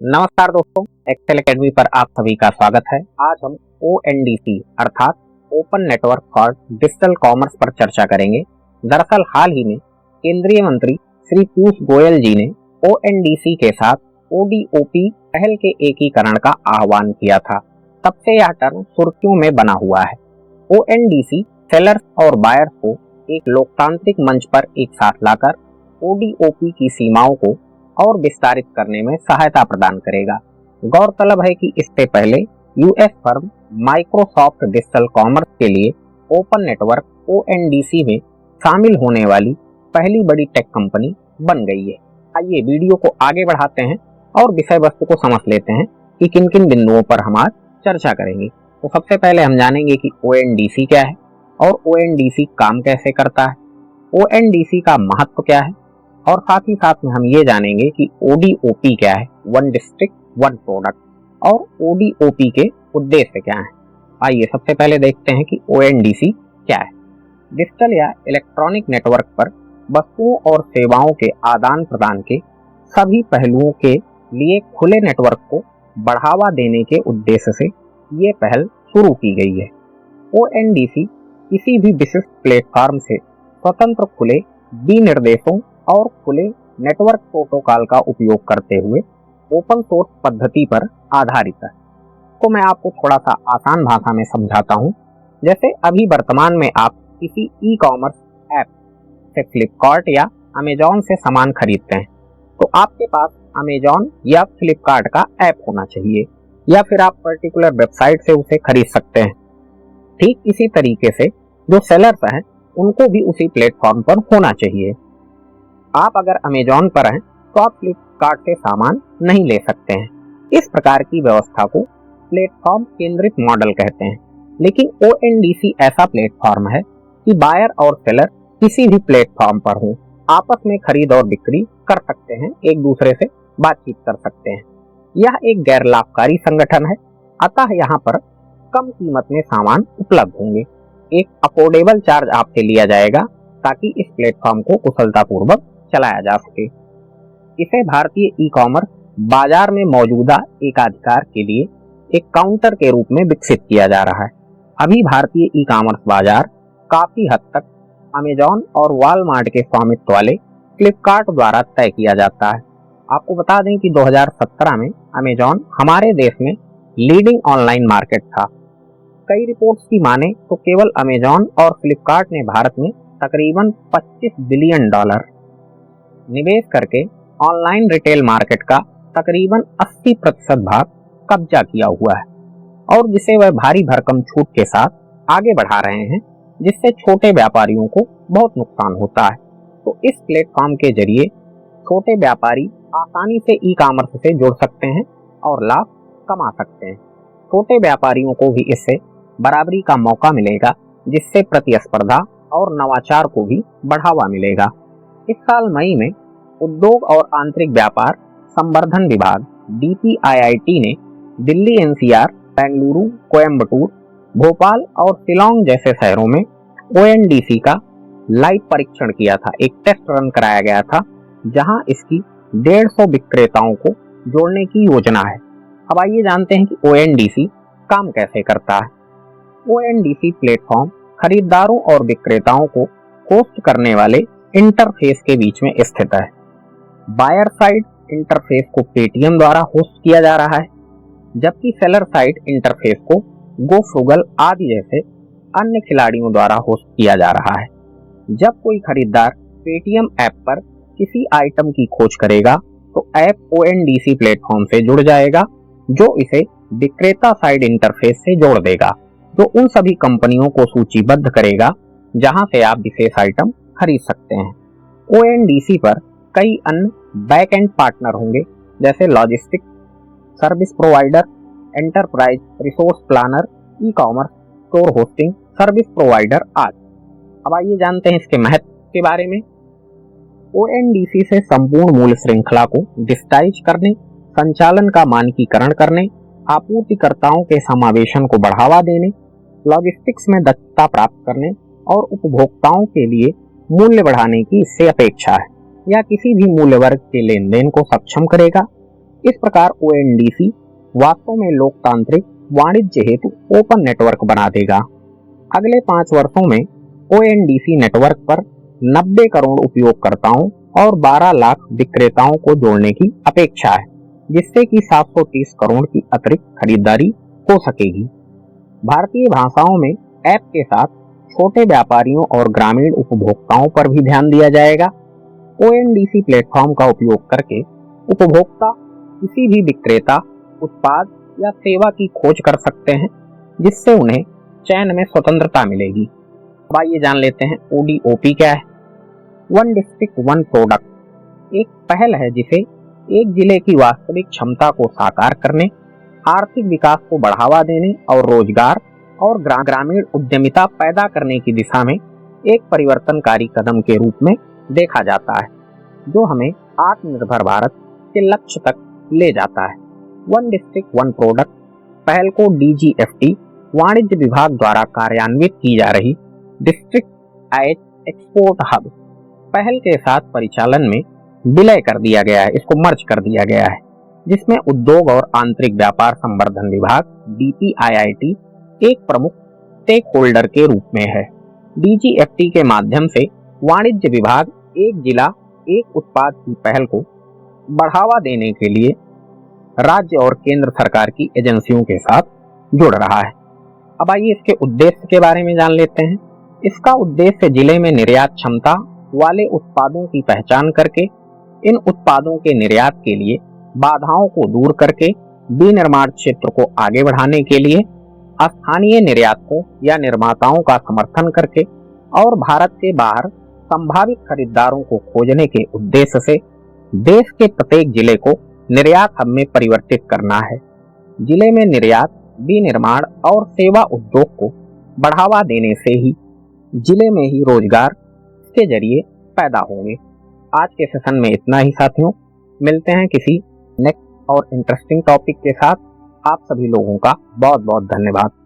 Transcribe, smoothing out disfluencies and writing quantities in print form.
नमस्कार दोस्तों, Excel academy पर आप सभी का स्वागत है। आज हम ONDC अर्थात open network for digital commerce पर चर्चा करेंगे। दरअसल हाल ही में केंद्रीय मंत्री श्री पीयूष गोयल जी ने ONDC के साथ ODOP पहल के एकीकरण का आह्वान किया था। तब से यह टर्म सुर्खियों में बना हुआ है। ONDC सेलर्स और बायर्स को एक लोकतांत्रिक मंच पर एक साथ लाकर ODOP की सीमाओं को और विस्तारित करने में सहायता प्रदान करेगा। गौरतलब है कि इससे पहले US firm Microsoft digital commerce के लिए ओपन नेटवर्क ONDC में शामिल होने वाली पहली बड़ी टेक कंपनी बन गई है। आइए वीडियो को आगे बढ़ाते हैं और विषय वस्तु को समझ लेते हैं कि किन किन बिंदुओं पर हम आज चर्चा करेंगे। तो सबसे पहले हम जानेंगे कि ONDC क्या है और ONDC काम कैसे करता है, ONDC का महत्व क्या है, और साथ ही साथ में हम ये जानेंगे कि ODOP क्या है, वन डिस्ट्रिक्ट वन प्रोडक्ट, और ODOP के उद्देश्य क्या हैं। आइए सबसे पहले देखते हैं कि ONDC क्या है। डिजिटल या इलेक्ट्रॉनिक नेटवर्क पर वस्तुओं और सेवाओं के आदान प्रदान के सभी पहलुओं के लिए खुले नेटवर्क को बढ़ावा देने के उद्देश्य से ये पहल शुरू की गई है। ONDC किसी भी विशिष्ट प्लेटफॉर्म से स्वतंत्र खुले विनिर्देशों और खुले नेटवर्क प्रोटोकॉल का उपयोग करते हुए ओपन सोर्स पद्धति पर आधारित है। तो मैं आपको थोड़ा सा आसान भाषा में समझाता हूँ। जैसे अभी वर्तमान में आप किसी ई कॉमर्स ऐप से फ्लिपकार्ट या अमेजॉन से सामान खरीदते हैं, तो आपके पास अमेजॉन या फ्लिपकार्ट का ऐप होना चाहिए, या फिर आप पर्टिकुलर वेबसाइट से उसे खरीद सकते हैं। ठीक इसी तरीके से जो सेलर्स हैं उनको भी उसी प्लेटफॉर्म पर होना चाहिए। आप अगर अमेजॉन पर हैं तो आप फ्लिपकार्ट से सामान नहीं ले सकते हैं। इस प्रकार की व्यवस्था को प्लेटफॉर्म केंद्रित मॉडल कहते हैं। लेकिन ONDC ऐसा प्लेटफॉर्म है कि बायर और सेलर किसी भी प्लेटफॉर्म पर हो, आपस में खरीद और बिक्री कर सकते हैं, एक दूसरे से बातचीत कर सकते हैं। यह एक गैर लाभकारी संगठन है, अतः यहाँ पर कम कीमत में सामान उपलब्ध होंगे। एक अफोर्डेबल चार्ज आपसे लिया जाएगा ताकि इस प्लेटफॉर्म को कुशलतापूर्वक चलाया जा सके। इसे भारतीय ई कॉमर्स बाजार में मौजूदा एकाधिकार के लिए एक काउंटर के रूप में विकसित किया जा रहा है। अभी भारतीय ई कॉमर्स बाजार काफी हद तक अमेजॉन और वॉलमार्ट के स्वामित्व वाले फ्लिपकार्ट द्वारा तय किया जाता है। आपको बता दें कि 2017 में अमेजॉन हमारे देश में लीडिंग ऑनलाइन मार्केट था। कई रिपोर्ट्स की माने तो केवल अमेजॉन और फ्लिपकार्ट ने भारत में तकरीबन $25 बिलियन निवेश करके ऑनलाइन रिटेल मार्केट का तकरीबन 80% भाग कब्जा किया हुआ है, और जिसे वह भारी भरकम छूट के साथ आगे बढ़ा रहे हैं, जिससे छोटे व्यापारियों को बहुत नुकसान होता है। तो इस प्लेटफॉर्म के जरिए छोटे व्यापारी आसानी से ई कॉमर्स से जुड़ सकते हैं और लाभ कमा सकते हैं। छोटे व्यापारियों को भी इससे बराबरी का मौका मिलेगा, जिससे प्रतिस्पर्धा और नवाचार को भी बढ़ावा मिलेगा। इस साल मई में उद्योग और आंतरिक व्यापार संवर्धन विभाग DPIIT ने दिल्ली, NCR, बेंगलुरु, कोयम्बटूर, भोपाल और शिलोंग जैसे शहरों में ONDC का लाइव परीक्षण किया था। एक टेस्ट रन कराया गया था, जहां इसकी 150 विक्रेताओं को जोड़ने की योजना है। अब आइए जानते हैं कि ONDC काम कैसे करता है। ONDC प्लेटफॉर्म खरीदारों और विक्रेताओं को होस्ट करने वाले इंटरफेस के बीच में स्थित है। बायर साइड इंटरफेस को पेटीएम द्वारा होस्ट किया जा रहा है, जबकि सेलर साइड इंटरफेस को गोफ्रूगल आदि जैसे अन्य खिलाड़ियों द्वारा होस्ट किया जा रहा है। जब कोई खरीदार पेटीएम ऐप पर किसी आइटम की खोज करेगा तो ऐप ONDC प्लेटफॉर्म से जुड़ जाएगा, जो इसे विक्रेता साइड इंटरफेस से जोड़ देगा, जो उन सभी कंपनियों को सूचीबद्ध करेगा जहां से आप विशेष आइटम खरीद सकते हैं। ONDC पर कई अन्य बैक एंड पार्टनर होंगे, जैसे logistic service provider, enterprise resource planner, e commerce store hosting service provider आदि। अब आइए जानते हैं इसके महत्व के बारे में। ONDC से संपूर्ण मूल्य श्रृंखला को डिजिटाइज करने, संचालन का मानकीकरण करने, आपूर्तिकर्ताओं के समावेशन को बढ़ावा देने, लॉजिस्टिक्स में दक्षता प्राप्त करने और उपभोक्ताओं के लिए मूल्य बढ़ाने की इससे अपेक्षा है, या किसी भी मूल्य वर्ग के लेन देन को सक्षम करेगा। इस प्रकार ONDC वास्तव में लोकतांत्रिक वाणिज्य हेतु ओपन नेटवर्क बना देगा। अगले 5 वर्षों में ONDC नेटवर्क पर 90 करोड़ उपयोगकर्ताओं और 12 लाख विक्रेताओं को जोड़ने की अपेक्षा है, जिससे कि 730 करोड़ की अतिरिक्त खरीदारी हो सकेगी। भारतीय भाषाओं में ऐप के साथ छोटे व्यापारियों और ग्रामीण उपभोक्ताओं पर भी ध्यान दिया जाएगा। ONDC प्लेटफॉर्म का उपयोग करके उपभोक्ता किसी भी विक्रेता, उत्पाद या सेवा की खोज कर सकते हैं, जिससे उन्हें चयन में स्वतंत्रता मिलेगी। अब आइए जान लेते हैं ODOP क्या है। वन डिस्ट्रिक्ट वन प्रोडक्ट एक पहल है जिसे एक जिले की वास्तविक क्षमता को साकार करने, आर्थिक विकास को बढ़ावा देने और रोजगार और ग्रामीण उद्यमिता पैदा करने की दिशा में एक परिवर्तनकारी कदम के रूप में देखा जाता है, जो हमें आत्मनिर्भर भारत के लक्ष्य तक ले जाता है। वन डिस्ट्रिक्ट वन प्रोडक्ट पहल को DGFT वाणिज्य विभाग द्वारा कार्यान्वित की जा रही डिस्ट्रिक्ट एक्सपोर्ट हब पहल के साथ परिचालन में विलय कर दिया गया है, इसको मर्ज कर दिया गया है, जिसमें उद्योग और आंतरिक व्यापार संवर्धन विभाग DPIIT एक प्रमुख स्टेक होल्डर के रूप में है। DGFT के माध्यम से वाणिज्य विभाग एक जिला एक उत्पाद की पहल को बढ़ावा देने के लिए राज्य और केंद्र सरकार की एजेंसियों के साथ जुड़ रहा है। अब आइए इसके उद्देश्य के बारे में जान लेते हैं। इसका उद्देश्य जिले में निर्यात क्षमता वाले उत्पादों की पहचान करके इन उत्पादों के निर्यात के लिए बाधाओं को दूर करके विनिर्माण क्षेत्र को आगे बढ़ाने के लिए स्थानीय निर्यातकों या निर्माताओं का समर्थन करके और भारत के बाहर संभावित खरीदारों को खोजने के उद्देश्य से देश के प्रत्येक जिले को निर्यात हब में परिवर्तित करना है। जिले में निर्यात, विनिर्माण और सेवा उद्योग को बढ़ावा देने से ही जिले में ही रोजगार के जरिए पैदा होंगे। आज के सेशन में इतना ही साथियों, मिलते हैं किसी नेक्स्ट और इंटरेस्टिंग टॉपिक के साथ। आप सभी लोगों का बहुत बहुत धन्यवाद।